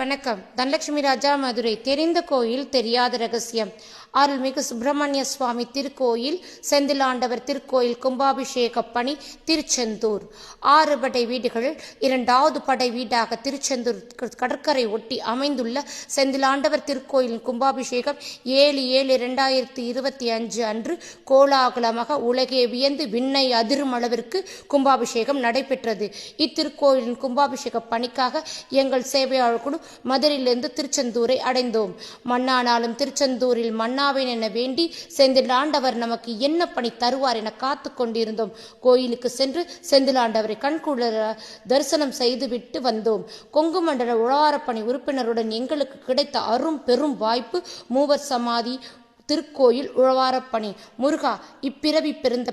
வணக்கம். தனலட்சுமி ராஜா, மதுரை. தெரிந்த கோயில் தெரியாத ரகசியம். அருள்மிகு சுப்பிரமணிய சுவாமி திருக்கோயில், செந்திலாண்டவர் திருக்கோயில் கும்பாபிஷேக பணி திருச்செந்தூர். 6 படை வீடுகளில் 2வது படை வீடாக திருச்செந்தூர் கடற்கரை ஒட்டி அமைந்துள்ள செந்திலாண்டவர் திருக்கோயிலின் கும்பாபிஷேகம் 7/7/2025 அன்று கோலாகலமாக உலகே வியந்து விண்ணை அதிரும் அளவிற்கு கும்பாபிஷேகம் நடைபெற்றது. இத்திருக்கோயிலின் கும்பாபிஷேக பணிக்காக எங்கள் சேவையாளர் குழு மதுரையிலிருந்து திருச்செந்தூரை அடைந்தோம். மன்னானாலும் திருச்செந்தூரில் மன்னாவேன் என வேண்டி செந்திலாண்டவர் நமக்கு என்ன பணி தருவார் என காத்து கொண்டிருந்தோம். கோயிலுக்கு சென்று செந்திலாண்டவரை கண்குளிர தரிசனம் செய்துவிட்டு வந்தோம். கொங்கு மண்டல உழவாரப்பணி உறுப்பினருடன் எங்களுக்கு கிடைத்த அரும் பெரும் வாய்ப்பு மூவர் சமாதி திருக்கோயில் உழவாரப்பணி. முருகா, இப்பிறவி பிறந்த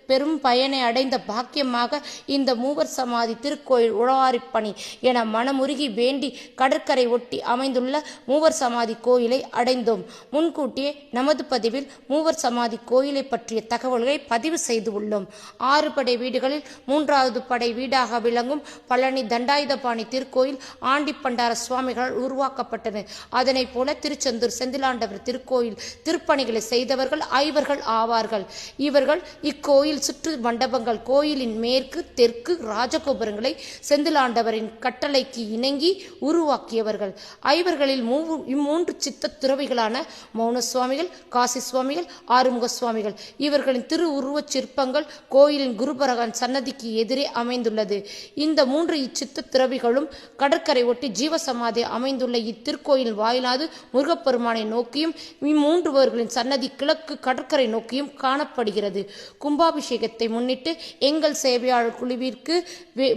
பெரும் பயனை அடைந்த பாக்கியமாக இந்த மூவர் சமாதி திருக்கோயில் உழவாரிப்பணி என மனமுருகி வேண்டி கடற்கரை ஒட்டி அமைந்துள்ள மூவர் சமாதி கோயிலை அடைந்தோம். முன்கூட்டியே நமது பதிவில் மூவர் சமாதி கோயிலை பற்றிய தகவல்களை பதிவு செய்து உள்ளோம். 6 படை வீடுகளில் 3வது படை வீடாக விளங்கும் பழனி தண்டாயுதபாணி திருக்கோயில் ஆண்டிப்பண்டார சுவாமிகளால் உருவாக்கப்பட்டது. அதனை போல திருச்செந்தூர் செந்திலாண்டவர் திருக்கோயில் திருப்பணிகளை செய்தவர்கள் 5 ஆவார்கள். இவர்கள் இக்கோயில் சுற்று மண்டபங்கள், கோயிலின் மேற்கு தெற்கு ராஜகோபுரங்களை செந்திலாண்டவரின் கட்டளைக்கு இணங்கி உருவாக்கியவர்கள். 5களில் 3 சித்த துறவிகளான மௌன சுவாமிகள், காசி சுவாமிகள், ஆறுமுக சுவாமிகள். இவர்களின் திரு உருவச் சிற்பங்கள் கோயிலின் குருபரகன் சன்னதிக்கு எதிரே அமைந்துள்ளது. இந்த 3 இச்சித்த துறவிகளும் கடற்கரை ஒட்டி ஜீவசமாதி அமைந்துள்ள இத்திருக்கோயில் வாயிலாது முருகப்பெருமானை நோக்கியும் 3 சன்னதி கிழக்கு கடற்கரை நோக்கியும் காணப்படுகிறது. கும்பாபிஷேகத்தை முன்னிட்டு எங்கள் சேவையாளர் குழுவிற்கு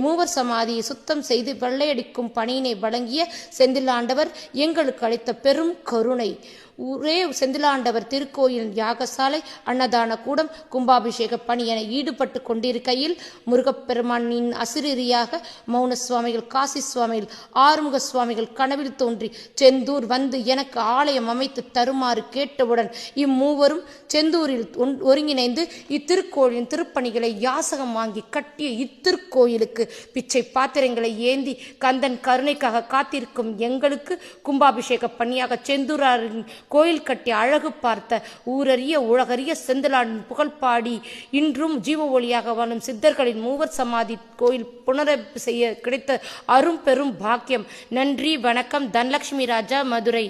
மூவர் சமாதியை சுத்தம் செய்து வெள்ளையடிக்கும் பணியினை வழங்கிய செந்திலாண்டவர் எங்களுக்கு அளித்த பெரும் கருணை. ஒரே செந்திலாண்டவர் திருக்கோயில் யாகசாலை, அன்னதான கூடம், கும்பாபிஷேக பணி என ஈடுபட்டு கொண்டிருக்கையில் முருகப்பெருமானின் அசிரியாக மௌன சுவாமிகள், காசி சுவாமிகள், ஆறுமுக சுவாமிகள் கனவில் தோன்றி செந்தூர் வந்து எனக்கு ஆலயம் அமைத்து தருமாறு கேட்டவுடன் இம்மூவரும் செந்தூரில் ஒருங்கிணைந்து இத்திருக்கோயிலின் திருப்பணிகளை யாசகம் வாங்கி கட்டிய இத்திருக்கோயிலுக்கு பிச்சை பாத்திரங்களை ஏந்தி கந்தன் கருணைக்காக காத்திருக்கும் எங்களுக்கு கும்பாபிஷேக பணியாக செந்தூராரின் கோயில் கட்டி அழகு பார்த்த ஊரறிய உலகறிய செந்திலாண்டின் புகழ்பாடி இன்றும் ஜீவ ஒளியாக வாழும் சித்தர்களின் மூவர் சமாதி கோயில் புனரமைப்பு செய்ய கிடைத்த அரும் பெரும் பாக்கியம். நன்றி, வணக்கம். தனலட்சுமி ராஜா, மதுரை.